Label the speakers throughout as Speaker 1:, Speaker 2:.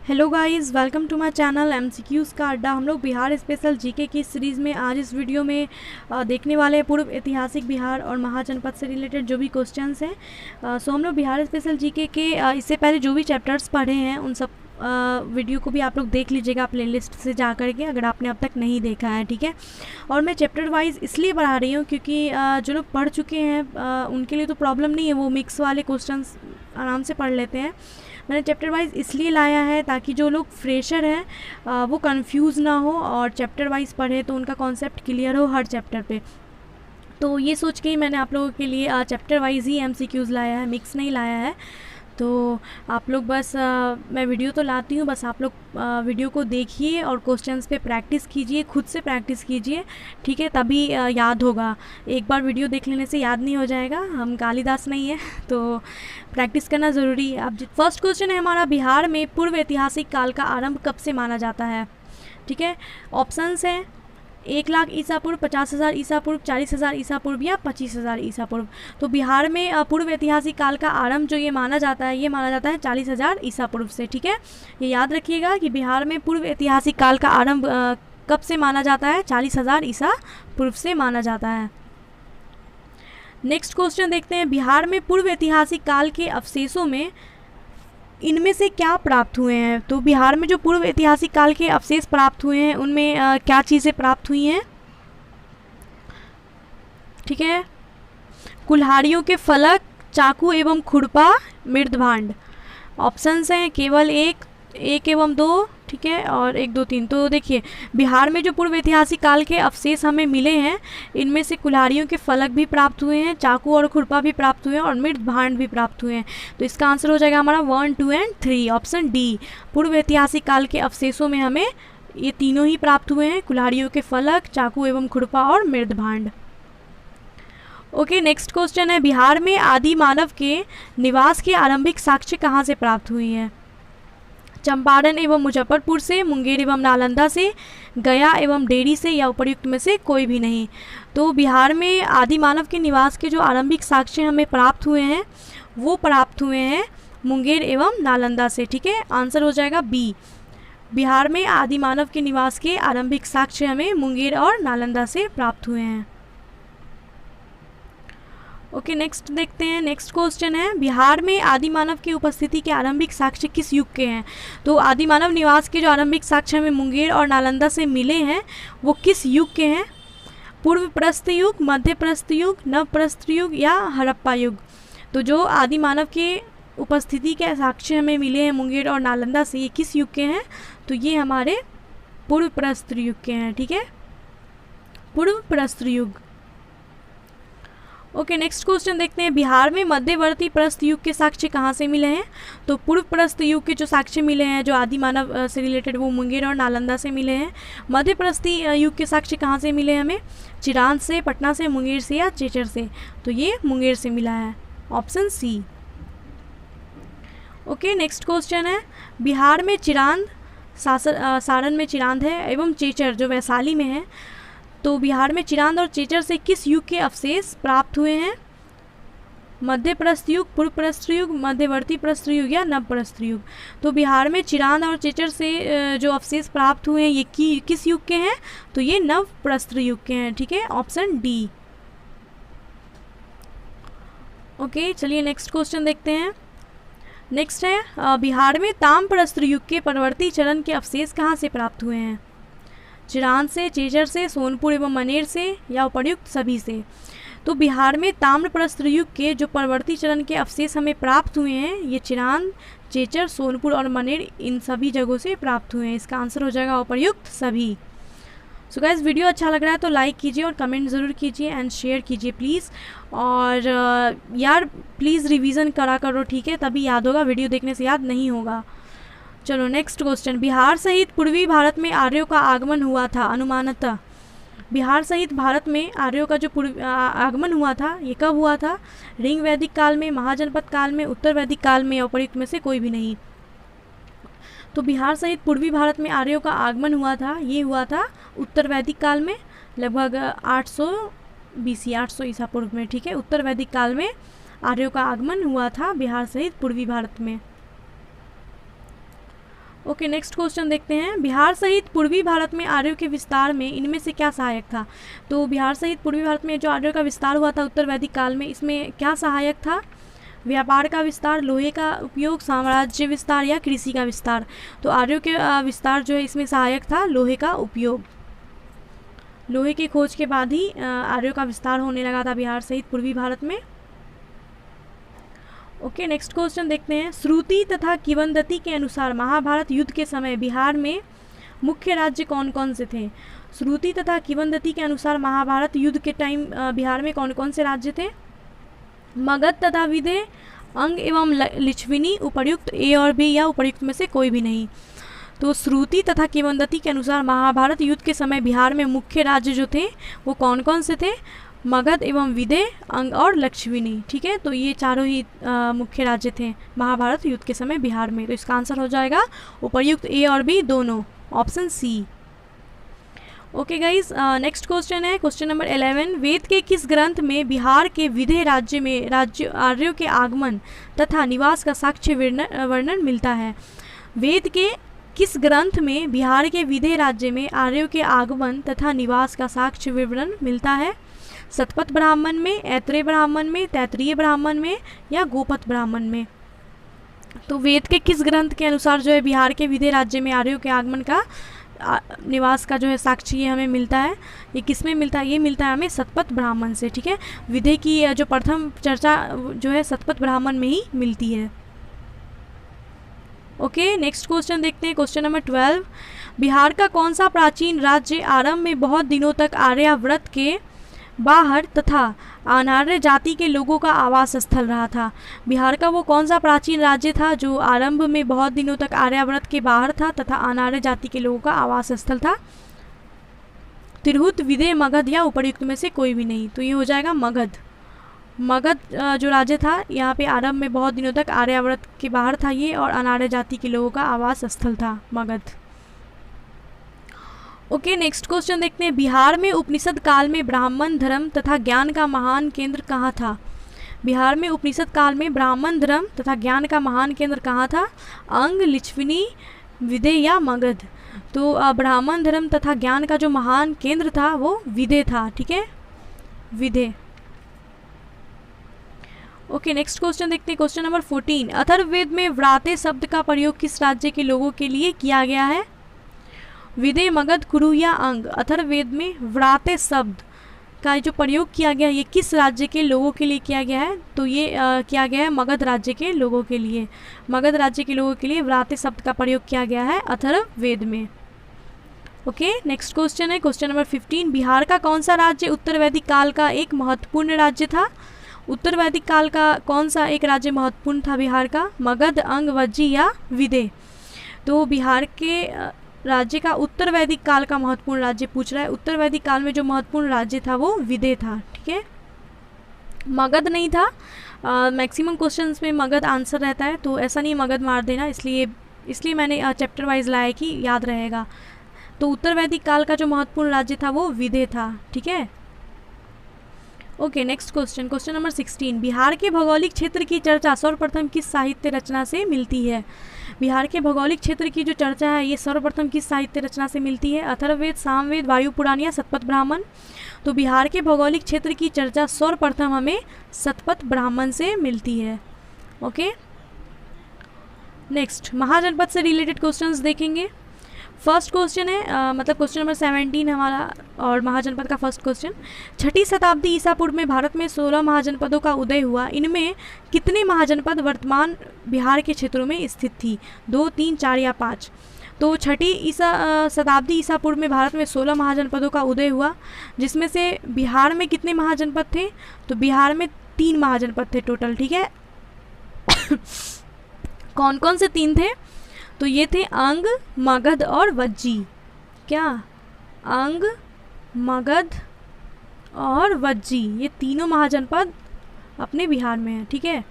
Speaker 1: Hello guys, welcome to my channel MCQs का अड्डा। हम लोग बिहार स्पेशल जीके की सीरीज़ में आज इस वीडियो में देखने वाले हैं पूर्व ऐतिहासिक बिहार और महाजनपद से रिलेटेड जो भी क्वेश्चंस हैं। सो हम लोग बिहार स्पेशल जीके के इससे पहले जो भी चैप्टर्स पढ़े हैं उन सब वीडियो को भी आप लोग देख लीजिएगा प्लेलिस्ट से जा कर के, अगर आपने अब तक नहीं देखा है, ठीक है। और मैं चैप्टर वाइज इसलिए बढ़ा रही हूँ क्योंकि जो लोग पढ़ चुके हैं उनके लिए तो प्रॉब्लम नहीं है, वो मिक्स वाले क्वेश्चंस आराम से पढ़ लेते हैं। मैंने चैप्टर वाइज इसलिए लाया है ताकि जो लोग फ्रेशर हैं वो कंफ्यूज ना हो और चैप्टर वाइज पढ़े तो उनका कॉन्सेप्ट क्लियर हो हर चैप्टर पे। तो ये सोच के ही मैंने आप लोगों के लिए चैप्टर वाइज ही एमसीक्यूज़ लाया है, मिक्स नहीं लाया है। तो आप लोग बस मैं वीडियो तो लाती हूँ, बस आप लोग वीडियो को देखिए और क्वेश्चंस पे प्रैक्टिस कीजिए, खुद से प्रैक्टिस कीजिए, ठीक है, तभी याद होगा। एक बार वीडियो देख लेने से याद नहीं हो जाएगा, हम कालिदास नहीं है, तो प्रैक्टिस करना ज़रूरी है। अब फर्स्ट क्वेश्चन है हमारा, बिहार में पूर्व ऐतिहासिक काल का आरंभ कब से माना जाता है, ठीक है। ऑप्शंस हैं 1,00,000 ईसा पूर्व, 50,000 ईसा पूर्व, 40,000 ईसा पूर्व या 25,000 ईसा पूर्व। तो बिहार में पूर्व ऐतिहासिक काल का आरंभ जो ये माना जाता है 40,000 ईसा पूर्व से, ठीक है। ये याद रखिएगा कि बिहार में पूर्व ऐतिहासिक काल का आरंभ कब से माना जाता है, 40,000 ईसा पूर्व से माना जाता है। नेक्स्ट क्वेश्चन देखते हैं, बिहार में पूर्व ऐतिहासिक काल के अवशेषों में इनमें से क्या प्राप्त हुए हैं। तो बिहार में जो पूर्व ऐतिहासिक काल के अवशेष प्राप्त हुए हैं उनमें क्या चीज़ें प्राप्त हुई हैं, ठीक है। कुल्हाड़ियों के फलक, चाकू एवं खुरपा, मृदभांड। ऑप्शंस हैं केवल एक एवं दो, ठीक है, और 1, 2, 3। तो देखिए बिहार में जो पूर्व ऐतिहासिक काल के अवशेष हमें मिले हैं इनमें से कुल्हाड़ियों के फलक भी प्राप्त हुए हैं, चाकू और खुरपा भी प्राप्त हुए हैं और मृद भांड भी प्राप्त हुए हैं। तो इसका आंसर हो जाएगा हमारा 1, 2 एंड 3, ऑप्शन डी। पूर्व ऐतिहासिक काल के अवशेषों में हमें ये तीनों ही प्राप्त हुए हैं, कुल्हाड़ियों के फलक, चाकू एवं खुरपा और मृद भांड। ओके, नेक्स्ट क्वेश्चन है, बिहार में आदि मानव के निवास की आरंभिक साक्ष्य कहाँ से प्राप्त हुई हैं। चंपारण एवं मुजफ्फरपुर से, मुंगेर एवं नालंदा से, गया एवं डेरी से या उपर्युक्त में से कोई भी नहीं। तो बिहार में आदि मानव के निवास के जो आरंभिक साक्ष्य हमें प्राप्त हुए हैं वो प्राप्त हुए हैं मुंगेर एवं नालंदा से, ठीक है। आंसर हो जाएगा बी। बिहार में आदि मानव के निवास के आरंभिक साक्ष्य हमें मुंगेर और नालंदा से प्राप्त हुए हैं। ओके, नेक्स्ट देखते हैं। नेक्स्ट क्वेश्चन है, बिहार में आदि मानव की उपस्थिति के आरंभिक साक्ष्य किस युग के हैं। तो आदि मानव निवास के जो आरंभिक साक्ष्य हमें मुंगेर और नालंदा से मिले हैं वो किस युग के हैं। पूर्व प्रस्तर युग, मध्य प्रस्तर युग, नव प्रस्तर युग या हड़प्पा युग। तो जो आदि मानव के उपस्थिति के साक्ष्य हमें मिले हैं मुंगेर और नालंदा से, ये किस युग के हैं। तो ये हमारे पूर्व प्रस्तर युग के हैं, ठीक है, पूर्व प्रस्तर युग। ओके, नेक्स्ट क्वेश्चन देखते हैं, बिहार में मध्यवर्ती प्रस्तर युग के साक्ष्य कहाँ से मिले हैं। तो पूर्व प्रस्तर युग के जो साक्ष्य मिले हैं जो आदि मानव से रिलेटेड वो मुंगेर और नालंदा से मिले हैं। मध्य प्रस्तर युग के साक्ष्य कहाँ से मिले हमें, चिरांद से, पटना से, मुंगेर से या चेचर से। तो ये मुंगेर से मिला है, option C. Okay, next question है, बिहार में चिरांद, सारण में चिरांद है एवं चेचर जो वैशाली में है। तो बिहार में चिरांद और चेचर से किस युग के अवशेष प्राप्त हुए हैं। मध्य प्रस्तर युग, पूर्व प्रस्तर युग, मध्यवर्ती प्रस्तर युग या नव प्रस्तर युग। तो बिहार में चिरांद और चेचर से जो अवशेष प्राप्त हुए हैं ये किस युग के हैं। तो ये नव प्रस्तर युग के हैं, ठीक है, ऑप्शन डी। ओके, चलिए नेक्स्ट क्वेश्चन देखते हैं। नेक्स्ट है, बिहार में ताम्र प्रस्तर युग के परवर्ती चरण के अवशेष कहाँ से प्राप्त हुए हैं। चिरांद से, चेचर से, सोनपुर एवं मनेर से या उपर्युक्त सभी से। तो बिहार में ताम्र प्रस्तर युग के जो परवर्ती चरण के अवशेष हमें प्राप्त हुए हैं ये चिरांद, चेचर, सोनपुर और मनेर इन सभी जगहों से प्राप्त हुए हैं। इसका आंसर हो जाएगा उपर्युक्त सभी। सो गाइस, वीडियो अच्छा लग रहा है तो लाइक कीजिए और कमेंट ज़रूर कीजिए एंड शेयर कीजिए प्लीज़। और यार प्लीज़ रिवीजन करा करो, ठीक है, तभी याद होगा, वीडियो देखने से याद नहीं होगा। चलो नेक्स्ट क्वेश्चन, बिहार सहित पूर्वी भारत में आर्यों का आगमन हुआ था अनुमानतः। बिहार सहित भारत में आर्यों का जो आगमन हुआ था ये कब हुआ था। ऋग वैदिक काल में, महाजनपद काल में, उत्तर वैदिक काल में या उपर्युक्त में से कोई भी नहीं। तो बिहार सहित पूर्वी भारत में आर्यों का आगमन हुआ था, ये हुआ था उत्तर वैदिक काल में, लगभग 800 BC, 800 ईसा पूर्व में, ठीक है। उत्तर वैदिक काल में आर्यों का आगमन हुआ था बिहार सहित पूर्वी भारत में। ओके, नेक्स्ट क्वेश्चन देखते हैं। बिहार सहित पूर्वी भारत में आर्यों के विस्तार में इनमें से क्या सहायक था? तो बिहार सहित पूर्वी भारत में जो आर्यों का विस्तार हुआ था उत्तर वैदिक काल में, इसमें क्या सहायक था? व्यापार का विस्तार, लोहे का उपयोग, साम्राज्य विस्तार या कृषि का विस्तार? तो आर्यों के विस्तार जो है इसमें सहायक था लोहे का उपयोग। लोहे की खोज के बाद ही आर्यों का विस्तार होने लगा था बिहार सहित पूर्वी भारत में। ओके, नेक्स्ट क्वेश्चन देखते हैं। श्रुति तथा किंवदंती के अनुसार महाभारत युद्ध के समय बिहार में मुख्य राज्य कौन कौन से थे? श्रुति तथा किंवदंती के अनुसार महाभारत युद्ध के टाइम बिहार में कौन कौन से राज्य थे? मगध तथा विदेह, अंग एवं लिच्छविनी, उपर्युक्त ए और बी या उपर्युक्त में से कोई भी नहीं। तो श्रुति तथा किंवदंती के अनुसार महाभारत युद्ध के समय बिहार में मुख्य राज्य जो थे वो कौन कौन से थे? मगध एवं विदेह, अंग और लक्ष्मीनी। ठीक है, तो ये चारों ही मुख्य राज्य थे महाभारत युद्ध के समय बिहार में। तो इसका आंसर हो जाएगा उपर्युक्त ए और बी दोनों, option C. Okay guys, next question है क्वेश्चन नंबर 11। वेद के किस ग्रंथ में बिहार के विदेह राज्य में राज्य आर्यों के आगमन तथा निवास का साक्ष्य वर्णन मिलता है? वेद के किस ग्रंथ में बिहार के विदेह राज्य में आर्यों के आगमन तथा निवास का साक्ष्य विवरण मिलता है? शतपथ ब्राह्मण में, ऐत्रेय ब्राह्मण में, तैत्तिरीय ब्राह्मण में या गोपथ ब्राह्मण में? तो वेद के किस ग्रंथ के अनुसार जो है बिहार के विदेह राज्य में आर्यों के आगमन का निवास का जो है साक्ष्य ये हमें मिलता है? ये किस में मिलता है? ये मिलता है हमें शतपथ ब्राह्मण से। ठीक है, विदेह की जो प्रथम चर्चा जो है शतपथ ब्राह्मण में ही मिलती है। ओके, नेक्स्ट क्वेश्चन देखते हैं क्वेश्चन नंबर 12। बिहार का कौन सा प्राचीन राज्य आरंभ में बहुत दिनों तक आर्यावर्त के बाहर तथा अनार्य जाति के लोगों का आवास स्थल रहा था? बिहार का वो कौन सा प्राचीन राज्य था जो आरंभ में बहुत दिनों तक आर्यावर्त के बाहर था तथा अनार्य जाति के लोगों का आवास स्थल था? तिरहुत, विदेह, मगध या उपर्युक्त में से कोई भी नहीं। तो ये हो जाएगा मगध। मगध जो राज्य था यहाँ पे आरंभ में बहुत दिनों तक आर्यावर्त के बाहर था ये, और अनार्य जाति के लोगों का आवास स्थल था मगध। ओके, नेक्स्ट क्वेश्चन देखते हैं। बिहार में उपनिषद काल में ब्राह्मण धर्म तथा ज्ञान का महान केंद्र कहाँ था? बिहार में उपनिषद काल में ब्राह्मण धर्म तथा ज्ञान का महान केंद्र कहाँ था? अंग, लिच्छविनी, विदेह या मगध? तो ब्राह्मण धर्म तथा ज्ञान का जो महान केंद्र था वो विदेह था। ठीक है, विदेह। ओके, नेक्स्ट क्वेश्चन देखते हैं क्वेश्चन नंबर 14। अथर्ववेद में व्राते शब्द का प्रयोग किस राज्य के लोगों के लिए किया गया है? विदेह, मगध, कुरु या अंग? अथर्ववेद में व्राते शब्द का जो प्रयोग किया गया है ये किस राज्य के लोगों के लिए किया गया है? तो ये किया गया है मगध राज्य के लोगों के लिए। मगध राज्य के लोगों के लिए व्राते शब्द का प्रयोग किया गया है अथर्ववेद में। ओके, नेक्स्ट क्वेश्चन है क्वेश्चन नंबर 15। बिहार का कौन सा राज्य उत्तर वैदिक काल का एक महत्वपूर्ण राज्य था? उत्तर वैदिक काल का कौन सा एक राज्य महत्वपूर्ण था बिहार का? मगध, अंग, वज्जी या विदेह? तो बिहार के राज्य का उत्तर वैदिक काल का महत्वपूर्ण राज्य पूछ रहा है। उत्तर वैदिक काल में जो महत्वपूर्ण राज्य था वो विदेह था। ठीक है, मगध नहीं था। मैक्सिमम क्वेश्चंस में मगध आंसर रहता है, तो ऐसा नहीं मगध मार देना, इसलिए मैंने चैप्टर वाइज लाया कि याद रहेगा। तो उत्तर वैदिक काल का जो महत्वपूर्ण राज्य था वो विदेह था। ठीक है, okay, next question question number 16। Bihar के भौगोलिक क्षेत्र की चर्चा सर्वप्रथम किस साहित्य रचना से मिलती है? बिहार के भौगोलिक क्षेत्र की जो चर्चा है ये सर्वप्रथम किस साहित्य रचना से मिलती है? अथर्ववेद, सामवेद, वायु पुराण या शतपथ ब्राह्मण? तो बिहार के भौगोलिक क्षेत्र की चर्चा सर्वप्रथम हमें शतपथ ब्राह्मण से मिलती है। ओके, नेक्स्ट महाजनपद से रिलेटेड क्वेश्चंस देखेंगे। फर्स्ट क्वेश्चन है मतलब क्वेश्चन नंबर 17 हमारा, और महाजनपद का फर्स्ट क्वेश्चन। 6ठी शताब्दी ईसा पूर्व में भारत में 16 महाजनपदों का उदय हुआ। इनमें कितने महाजनपद वर्तमान बिहार के क्षेत्रों में स्थित थी? 2, 3, 4 या 5? तो 6ठी शताब्दी ईसा पूर्व में भारत में 16 महाजनपदों का उदय हुआ, जिसमें से बिहार में कितने महाजनपद थे? तो बिहार में 3 महाजनपद थे टोटल। ठीक है कौन कौन से 3 थे? तो ये थे अंग, मगध और वज्जी। क्या? अंग, मगध और वज्जी, ये तीनों महाजनपद अपने बिहार में है। ठीक है,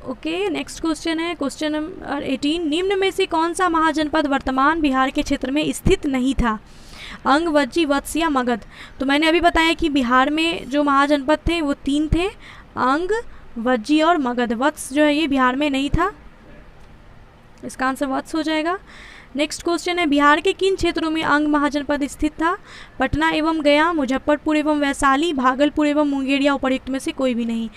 Speaker 1: ओके, नेक्स्ट क्वेश्चन है क्वेश्चन नंबर 18। निम्न में से कौन सा महाजनपद वर्तमान बिहार के क्षेत्र में स्थित नहीं था? अंग, वज्जी, वत्स या मगध? तो मैंने अभी बताया कि बिहार में जो महाजनपद थे वो 3 थे, अंग, वज्जी और मगध। वत्स जो है ये बिहार में नहीं था। इसका आंसर वत्स हो जाएगा। नेक्स्ट क्वेश्चन है, बिहार के किन क्षेत्रों में अंग महाजनपद स्थित था? पटना एवं गया, मुजफ्फरपुर एवं वैशाली, भागलपुर एवं मुंगेर या उपर्युक्त में से कोई भी नहीं।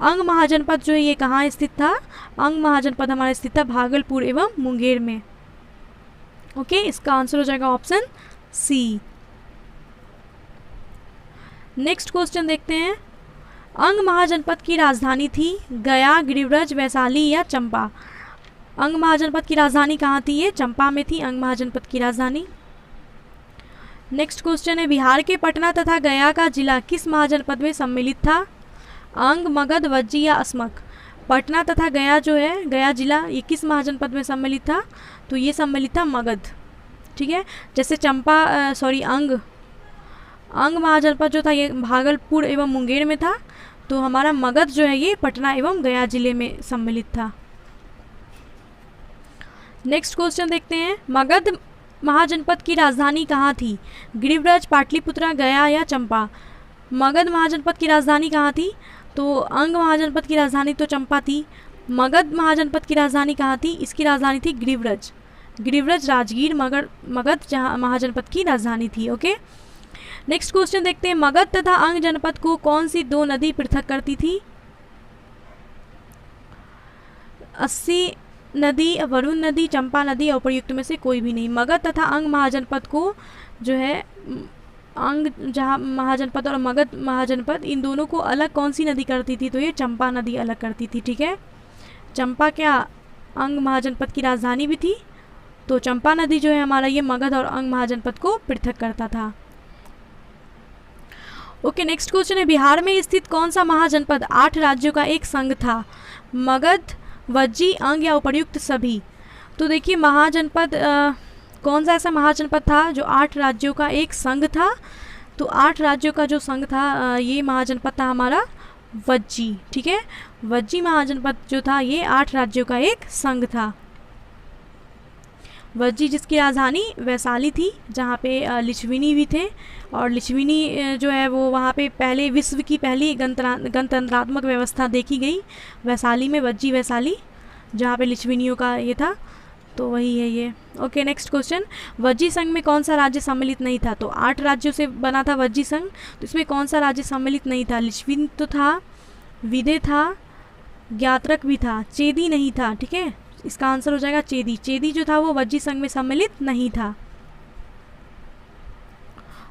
Speaker 1: अंग महाजनपद जो है ये कहाँ स्थित था? अंग महाजनपद हमारा स्थित था भागलपुर एवं मुंगेर में। ओके, इसका आंसर हो जाएगा ऑप्शन सी। नेक्स्ट क्वेश्चन देखते हैं, अंग महाजनपद की राजधानी थी गया, गिरिव्रज, वैशाली या चंपा? अंग महाजनपद की राजधानी कहाँ थी? ये चंपा में थी अंग महाजनपद की राजधानी। नेक्स्ट क्वेश्चन है, बिहार के पटना तथा गया का जिला किस महाजनपद में सम्मिलित था? अंग, मगध, वज्जी या अस्मक? पटना तथा गया जो है, गया जिला, ये किस महाजनपद में सम्मिलित था? तो ये सम्मिलित था मगध। ठीक है, जैसे अंग महाजनपद जो था ये भागलपुर एवं मुंगेर में था, तो हमारा मगध जो है ये पटना एवं गया जिले में सम्मिलित था। नेक्स्ट क्वेश्चन देखते हैं, मगध महाजनपद की राजधानी कहाँ थी? गिरिव्रज, पाटलिपुत्रा, गया या चंपा? मगध महाजनपद की राजधानी कहाँ थी? तो अंग महाजनपद की राजधानी तो चंपा थी। मगध महाजनपद की राजधानी कहाँ थी? इसकी राजधानी थी गिरिव्रज। गिरिव्रज राजगीर मगध जहाँ महाजनपद की राजधानी थी। ओके, नेक्स्ट क्वेश्चन देखते हैं, मगध तथा अंग जनपद को कौन सी दो नदी पृथक करती थी? अस्सी नदी, वरुण नदी, चंपा नदी या उपर्युक्त में से कोई भी नहीं। मगध तथा अंग महाजनपद को जो है, अंग जहाँ महाजनपद और मगध महाजनपद, इन दोनों को अलग कौन सी नदी करती थी? तो ये चंपा नदी अलग करती थी। ठीक है, चंपा क्या अंग महाजनपद की राजधानी भी थी, तो चंपा नदी जो है हमारा ये मगध और अंग महाजनपद को पृथक करता था। ओके, नेक्स्ट क्वेश्चन है, बिहार में स्थित कौन सा महाजनपद 8 राज्यों का एक संघ था? मगध, वज्जी, अंग या उपर्युक्त सभी? तो देखिए महाजनपद कौन सा ऐसा महाजनपद था जो 8 राज्यों का एक संघ था? तो 8 राज्यों का जो संघ था ये महाजनपद था हमारा वज्जी। ठीक है, वज्जी महाजनपद जो था ये 8 राज्यों का एक संघ था। वज्जी जिसकी राजधानी वैशाली थी, जहाँ पे लिच्छविनी भी थे, और लिच्छविनी जो है वो वहाँ पे पहले विश्व की पहली गणतंत्रात्मक व्यवस्था देखी गई वैशाली में, वज्जी वैशाली, जहाँ पे लिच्छविनियों का ये था, तो वही है ये। ओके, नेक्स्ट क्वेश्चन, वज्जी संघ में कौन सा राज्य सम्मिलित नहीं था? तो 8 राज्यों से बना था वज्जी संघ, तो इसमें कौन सा राज्य सम्मिलित नहीं था? लिच्छविन तो था, विदे था, ज्ञात्रक भी था, चेदी नहीं था। ठीक है, इसका आंसर हो जाएगा चेदी। चेदी जो था वो वज्जी संघ में सम्मिलित नहीं था।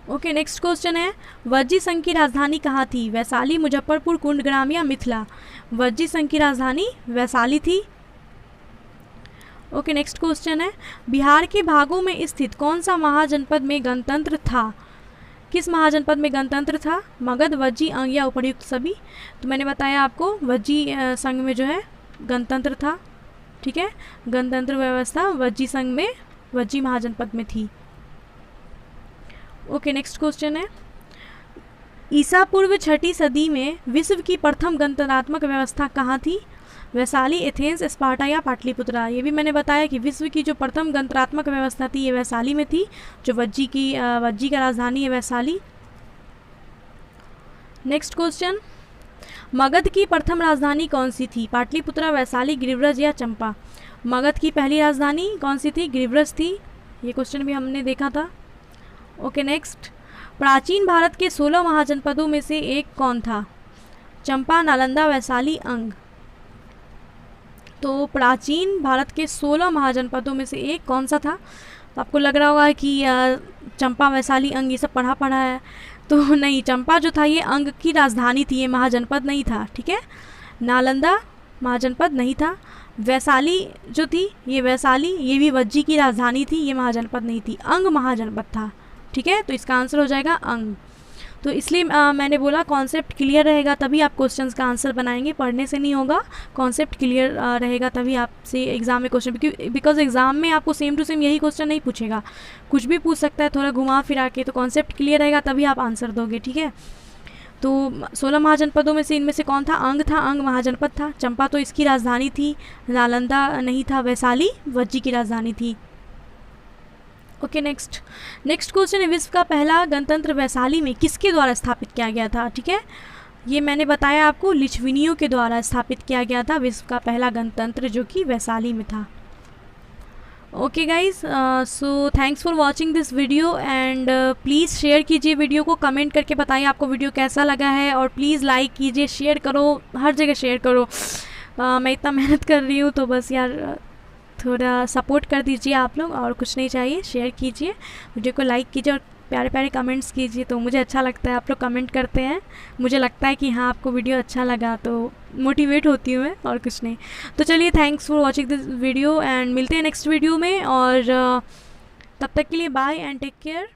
Speaker 1: ओके, नेक्स्ट क्वेश्चन है, वज्जी संघ की राजधानी कहाँ थी? वैशाली, मुजफ्फरपुर, कुंडग्राम या मिथिला? वज्जी संघ की राजधानी वैशाली थी। ओके, नेक्स्ट क्वेश्चन है, बिहार के भागों में स्थित कौन सा महाजनपद में गणतंत्र था? किस महाजनपद में गणतंत्र था? मगध, वज्जी, अंग या उपर्युक्त सभी? तो मैंने बताया आपको वज्जी संघ में जो है गणतंत्र था। ठीक है, गणतंत्र व्यवस्था वज्जी संघ में, वज्जी महाजनपद में थी। ओके, नेक्स्ट क्वेश्चन है, ईसा पूर्व 6ठी सदी में विश्व की प्रथम गणतंत्रात्मक व्यवस्था कहाँ थी? वैशाली, एथेंस, स्पार्टा या पाटलिपुत्रा? ये भी मैंने बताया कि विश्व की जो प्रथम गणतंत्रात्मक व्यवस्था थी ये वैशाली में थी, जो वज्जी का राजधानी है वैशाली। नेक्स्ट क्वेश्चन, मगध की प्रथम राजधानी कौन सी थी? पाटलिपुत्रा, वैशाली, गिरिव्रज या चंपा? मगध की पहली राजधानी कौन सी थी? गिरिव्रज थी। ये क्वेश्चन भी हमने देखा था। ओके, नेक्स्ट, प्राचीन भारत के 16 महाजनपदों में से एक कौन था? चंपा, नालंदा, वैशाली, अंग? तो प्राचीन भारत के 16 महाजनपदों में से एक कौन सा था? तो आपको लग रहा होगा कि चंपा, वैशाली, अंग ये सब पढ़ा है, तो नहीं, चंपा जो था ये अंग की राजधानी थी, ये महाजनपद नहीं था। ठीक है, नालंदा महाजनपद नहीं था। वैशाली जो थी ये वैशाली, ये भी वज्जी की राजधानी थी, ये महाजनपद नहीं थी, अंग महाजनपद था। ठीक है, तो इसका आंसर हो जाएगा अंग। तो इसलिए मैंने बोला कॉन्सेप्ट क्लियर रहेगा तभी आप क्वेश्चंस का आंसर बनाएंगे, पढ़ने से नहीं होगा। कॉन्सेप्ट क्लियर रहेगा तभी आपसे एग्जाम में क्वेश्चन, बिकॉज एग्जाम में आपको सेम टू सेम यही क्वेश्चन नहीं पूछेगा, कुछ भी पूछ सकता है थोड़ा घुमा फिरा के। तो कॉन्सेप्ट क्लियर रहेगा तभी आप आंसर दोगे। ठीक है, तो 16 महाजनपदों में से इनमें से कौन था? अंग था, अंग महाजनपद था। चंपा तो इसकी राजधानी थी, नालंदा नहीं था, वैशाली वज्जी की राजधानी थी। ओके, नेक्स्ट क्वेश्चन है, विश्व का पहला गणतंत्र वैशाली में किसके द्वारा स्थापित किया गया था? ठीक है, ये मैंने बताया आपको, लिच्छविनियों के द्वारा स्थापित किया गया था विश्व का पहला गणतंत्र, जो कि वैशाली में था। Okay guys, so thanks for watching this video and please share कीजिए वीडियो को, कमेंट करके बताइए आपको वीडियो कैसा लगा है, और प्लीज़ लाइक कीजिए, शेयर करो, हर जगह शेयर करो। मैं इतना मेहनत कर रही हूँ तो बस यार थोड़ा सपोर्ट कर दीजिए आप लोग, और कुछ नहीं चाहिए। शेयर कीजिए, वीडियो को लाइक कीजिए और प्यारे प्यारे कमेंट्स कीजिए, तो मुझे अच्छा लगता है आप लोग कमेंट करते हैं। मुझे लगता है कि हाँ आपको वीडियो अच्छा लगा, तो मोटिवेट होती हूँ मैं, और कुछ नहीं। तो चलिए, thanks for watching this video and मिलते हैं नेक्स्ट वीडियो में, और तब तक के लिए बाय एंड टेक केयर।